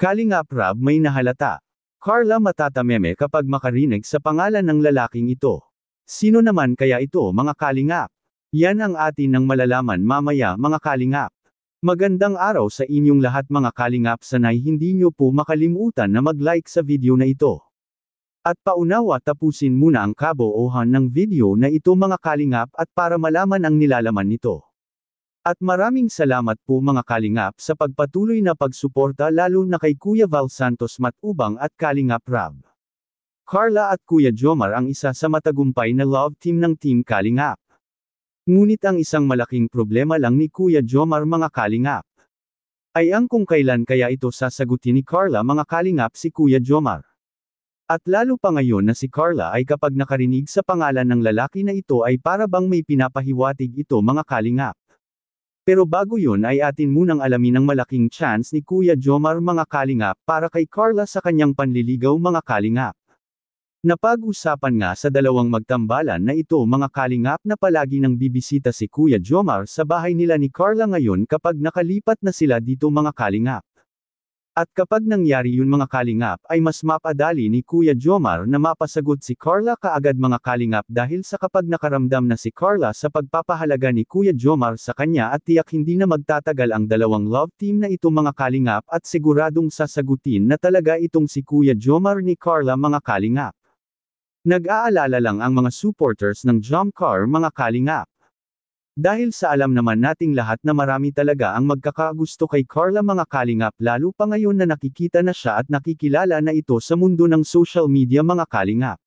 Kalingap Rab may nahalata. Carla matatameme kapag makarinig sa pangalan ng lalaking ito. Sino naman kaya ito mga kalingap? Yan ang atin nang malalaman mamaya mga kalingap. Magandang araw sa inyong lahat mga kalingap, sanay hindi nyo po makalimutan na mag-like sa video na ito. At paunawa tapusin muna ang kabuuhan ng video na ito mga kalingap at para malaman ang nilalaman nito. At maraming salamat po mga kalingap sa pagpatuloy na pagsuporta lalo na kay Kuya Val Santos Matubang at Kalingap Rab. Carla at Kuya Jomar ang isa sa matagumpay na love team ng Team Kalingap. Ngunit ang isang malaking problema lang ni Kuya Jomar mga kalingap ay ang kung kailan kaya ito sasagutin ni Carla mga kalingap si Kuya Jomar. At lalo pa ngayon na si Carla ay kapag nakarinig sa pangalan ng lalaki na ito ay para bang may pinapahiwatig ito mga kalingap. Pero bago yun ay atin munang alamin ang malaking chance ni Kuya Jomar mga kalingap para kay Carla sa kanyang panliligaw mga kalingap. Napag-usapan nga sa dalawang magtambalan na ito mga kalingap na palagi nang bibisita si Kuya Jomar sa bahay nila ni Carla ngayon kapag nakalipat na sila dito mga kalingap. At kapag nangyari yun mga kalingap ay mas mapadali ni Kuya Jomar na mapasagot si Carla kaagad mga kalingap dahil sa kapag nakaramdam na si Carla sa pagpapahalaga ni Kuya Jomar sa kanya at tiyak hindi na magtatagal ang dalawang love team na ito mga kalingap at siguradong sasagutin na talaga itong si Kuya Jomar ni Carla mga kalingap. Nag-aalala lang ang mga supporters ng Jomcar mga kalingap. Dahil sa alam naman nating lahat na marami talaga ang magkakagusto kay Carla mga kalingap lalo pa ngayon na nakikita na siya at nakikilala na ito sa mundo ng social media mga kalingap.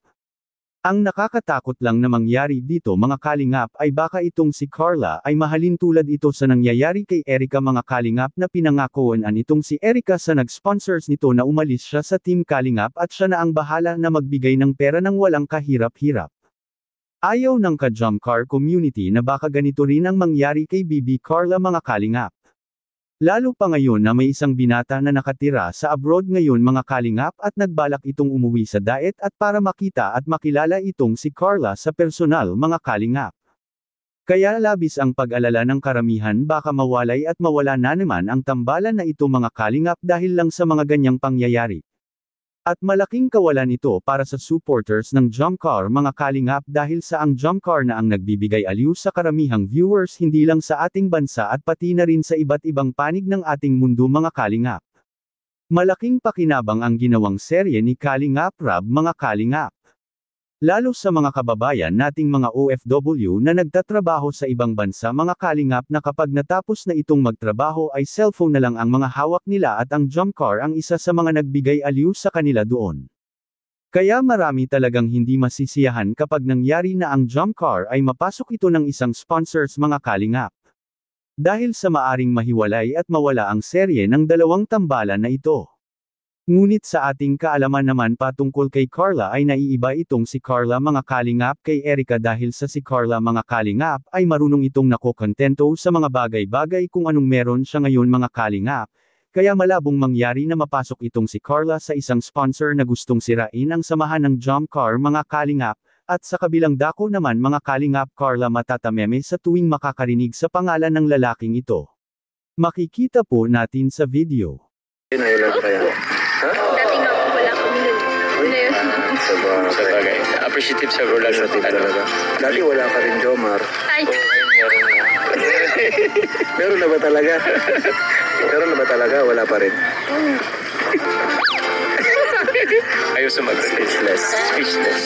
Ang nakakatakot lang na mangyari dito mga kalingap ay baka itong si Carla ay mahalin tulad ito sa nangyayari kay Erica mga kalingap na pinangakuan itong si Erica sa nag-sponsors nito na umalis siya sa Team Kalingap at siya na ang bahala na magbigay ng pera ng walang kahirap-hirap. Ayaw ng ka-Jomcar community na baka ganito rin ang mangyari kay Bibi Carla mga kalingap. Lalo pa ngayon na may isang binata na nakatira sa abroad ngayon mga kalingap at nagbalak itong umuwi sa Daet at para makita at makilala itong si Carla sa personal mga kalingap. Kaya labis ang pag-alala ng karamihan baka mawalay at mawala na naman ang tambalan na ito mga kalingap dahil lang sa mga ganyang pangyayari. At malaking kawalan ito para sa supporters ng Jomcar mga kalingap dahil sa ang Jomcar na ang nagbibigay aliw sa karamihang viewers hindi lang sa ating bansa at pati na rin sa iba't ibang panig ng ating mundo mga kalingap. Malaking pakinabang ang ginawang serye ni Kalingap Rab mga kalingap. Lalo sa mga kababayan nating mga OFW na nagtatrabaho sa ibang bansa mga kalingap na kapag natapos na itong magtrabaho ay cellphone na lang ang mga hawak nila at ang Jomcar ang isa sa mga nagbigay aliw sa kanila doon. Kaya marami talagang hindi masisiyahan kapag nangyari na ang Jomcar ay mapasok ito ng isang sponsors mga kalingap. Dahil sa maaring mahiwalay at mawala ang serye ng dalawang tambalan na ito. Ngunit sa ating kaalaman naman patungkol kay Carla ay naiiba itong si Carla mga kalingap kay Erica dahil sa si Carla mga kalingap ay marunong itong nakokontento sa mga bagay-bagay kung anong meron siya ngayon mga kalingap, kaya malabong mangyari na mapasok itong si Carla sa isang sponsor na gustong sirain ang samahan ng Jomcar mga kalingap, at sa kabilang dako naman mga kalingap Carla matatameme sa tuwing makakarinig sa pangalan ng lalaking ito. Makikita po natin sa video. Dati nga po wala akong ngayon. Sabagay. Appreciative sa role lang natin talaga. Dati wala ka rin, Jomar. Ay, Meron na ba talaga? Meron na ba talaga? Wala pa rin. Ayos na mag-speechless. Speechless.